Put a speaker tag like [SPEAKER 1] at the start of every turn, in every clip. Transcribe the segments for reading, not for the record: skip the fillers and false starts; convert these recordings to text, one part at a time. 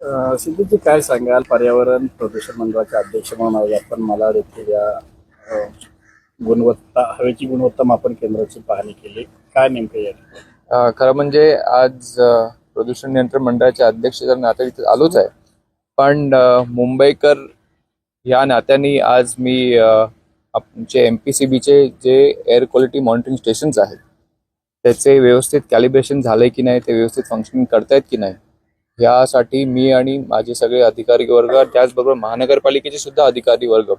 [SPEAKER 1] सिद्धूजी काय सांगाल, पर्यावरण प्रदूषण मंडळाचे अध्यक्ष म्हणून आज आपण मला देखील या अ, हवेची गुणवत्ता मापन केंद्राची पाहणी केली. काय नेमकं या ठिकाणी?
[SPEAKER 2] खरं म्हणजे आज प्रदूषण नियंत्रण मंडळाचे अध्यक्ष तर नात्याने इथे आलोच आहे, पण मुंबईकर या नात्याने आज मी आमचे MPCBचे जे एअर क्वालिटी मॉनिटरिंग स्टेशन्स आहेत त्याचे व्यवस्थित कॅलिब्रेशन झालंय की नाही, ते व्यवस्थित फंक्शनिंग करतायत की नाही, यासाठी मी आणि माझे सगळे अधिकारी वर्ग, त्याचबरोबर महानगरपालिकेचे सुद्धा अधिकारी वर्ग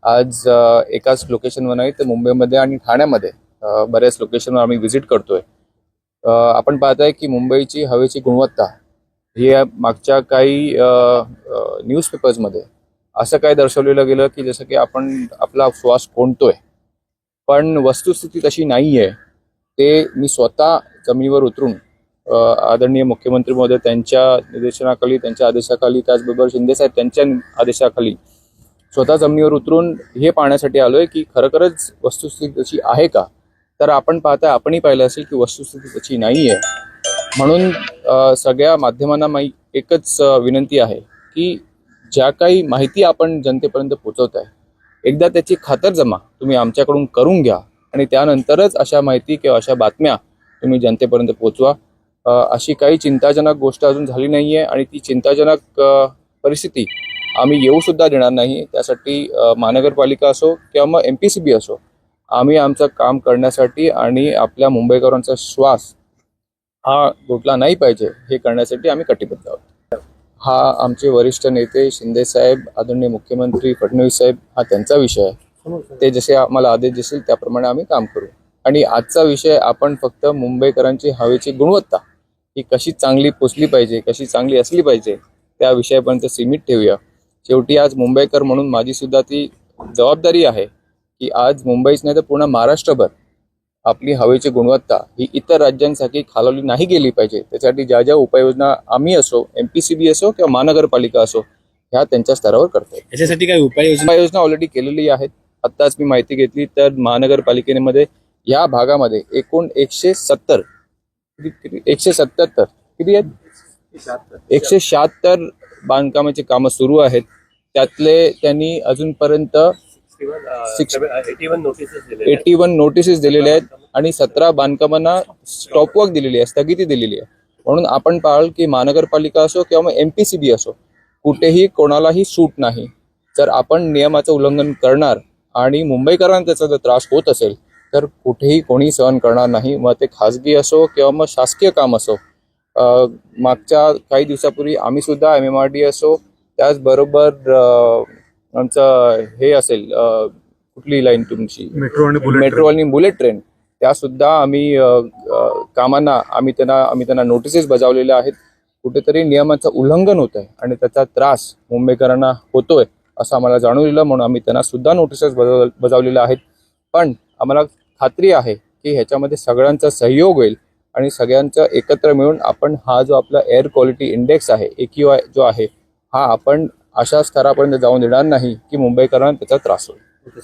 [SPEAKER 2] आज एकाच लोकेशनवर नाही तर मुंबईमध्ये आणि ठाण्यामध्ये बऱ्याच लोकेशनवर आम्ही व्हिजिट करतोय. आपण पाहताय की मुंबईची हवेची गुणवत्ता ही मागच्या काही न्यूजपेपर्समध्ये असं काय दर्शवलेलं गेलं की जसं की आपण आपला श्वास कोंडतोय, पण वस्तुस्थिती तशी नाही आहे. ते मी स्वतः जमिनीवर उतरून आदरणीय मुख्यमंत्री महोदय त्यांच्या निर्देशनाखाली, त्यांच्या आदेशाखाली, त्याचबरोबर शिंदेसाहेब त्यांच्या आदेशाखाली स्वतः जमिनीवर उतरून हे पाहण्यासाठी आलोय की खरोखरच वस्तुस्थिती तशी आहे का. तर आपण पाहताय, आपणही पाहिलं असेल की वस्तुस्थिती तशी नाही आहे. म्हणून सगळ्या माध्यमांना एकच विनंती आहे की ज्या काही माहिती आपण जनतेपर्यंत पोहोचवताय, एकदा त्याची खातरजमा तुम्ही आमच्याकडून करून घ्या आणि त्यानंतरच अशा माहिती किंवा अशा बातम्या तुम्ही जनतेपर्यंत पोहोचवा. अशी काही चिंताजनक गोष्ट अजून झाली नाही आहे आणि ती चिंताजनक परिस्थिती आम्ही येऊ सुद्धा देणार नाही. त्यासाठी महानगरपालिका असो किंवा मग MPCB असो, आम्ही आमचं काम करण्यासाठी आणि आपल्या मुंबईकरांचा श्वास हा घोटला नाही पाहिजे हे करण्यासाठी आम्ही कटिबद्ध आहोत. हा आमचे वरिष्ठ नेते शिंदे साहेब, आदरणीय मुख्यमंत्री फडणवीस साहेब, हा त्यांचा विषय आहे. ते जसे आम्हाला आदेश देतील त्याप्रमाणे आम्ही काम करू. आणि आजचा विषय आपण फक्त मुंबईकरांची हवेची गुणवत्ता ही कशी चांगली पोचली पाहिजे, कशी चांगली असली पाहिजे, त्या विषयापर्यंत सीमित ठेवूया. शेवटी आज मुंबईकर म्हणून माझी सुद्धा ती जबाबदारी आहे की आज मुंबईच नाही तर पूर्ण महाराष्ट्रभर आपली हवेची गुणवत्ता ही इतर राज्यांसाठी खालवली नाही गेली पाहिजे. त्यासाठी ज्या ज्या उपाययोजना आम्ही असो, MPCB असो किंवा महानगरपालिका असो, ह्या त्यांच्या स्तरावर करतोय.
[SPEAKER 1] याच्यासाठी काही
[SPEAKER 2] उपाययोजना ऑलरेडी केलेली आहेत. आत्ताच मी माहिती घेतली तर महानगरपालिकेमध्ये या भागामध्ये एकूण 177 किती आहेत, 176 बांधकामाची कामं सुरू आहेत. त्यातले त्यांनी अजूनपर्यंत 81 नोटिसेस दिलेल्या आहेत आणि 17 बांधकामांना स्टॉपवर्क दिलेली आहे, स्थगिती दिलेली आहे. म्हणून आपण पाहाल की महानगरपालिका असो किंवा मग MPCB असो, कुठेही कोणालाही सूट नाही. जर आपण नियमाचं उल्लंघन करणार आणि मुंबईकरांना त्याचा जर त्रास होत असेल तर कुठेही कोणी सहन करणार नाही. मग ते खाजगी असो किंवा मग शासकीय काम असो. मागच्या काही दिवसापूर्वी आम्ही सुद्धा MMRD असो, त्याचबरोबर आमचं हे असेल कुठली लाईन तुमची मेट्रो आणि बुलेट ट्रेन, त्या सुद्धा आम्ही कामांना आम्ही त्यांना नोटिसेस बजावलेल्या आहेत. कुठेतरी नियमाचं उल्लंघन होत आहे आणि त्याचा त्रास मुंबईकरांना होतोय असं आम्हाला जाणवलेलं, म्हणून आम्ही त्यांना सुद्धा नोटिसेस बजावलेल्या आहेत. पण आम्हाला खात्री आहे की ह्याच्यामध्ये सगळ्यांचा सहयोग होईल आणि सगळ्यांचं एकत्र मिळून आपण हा जो आपला एअर क्वालिटी इंडेक्स आहे, AQI जो आहे, हा आपण अशा स्तरापर्यंत जाऊन देणार नाही की मुंबईकरांना त्याचा त्रास होईल.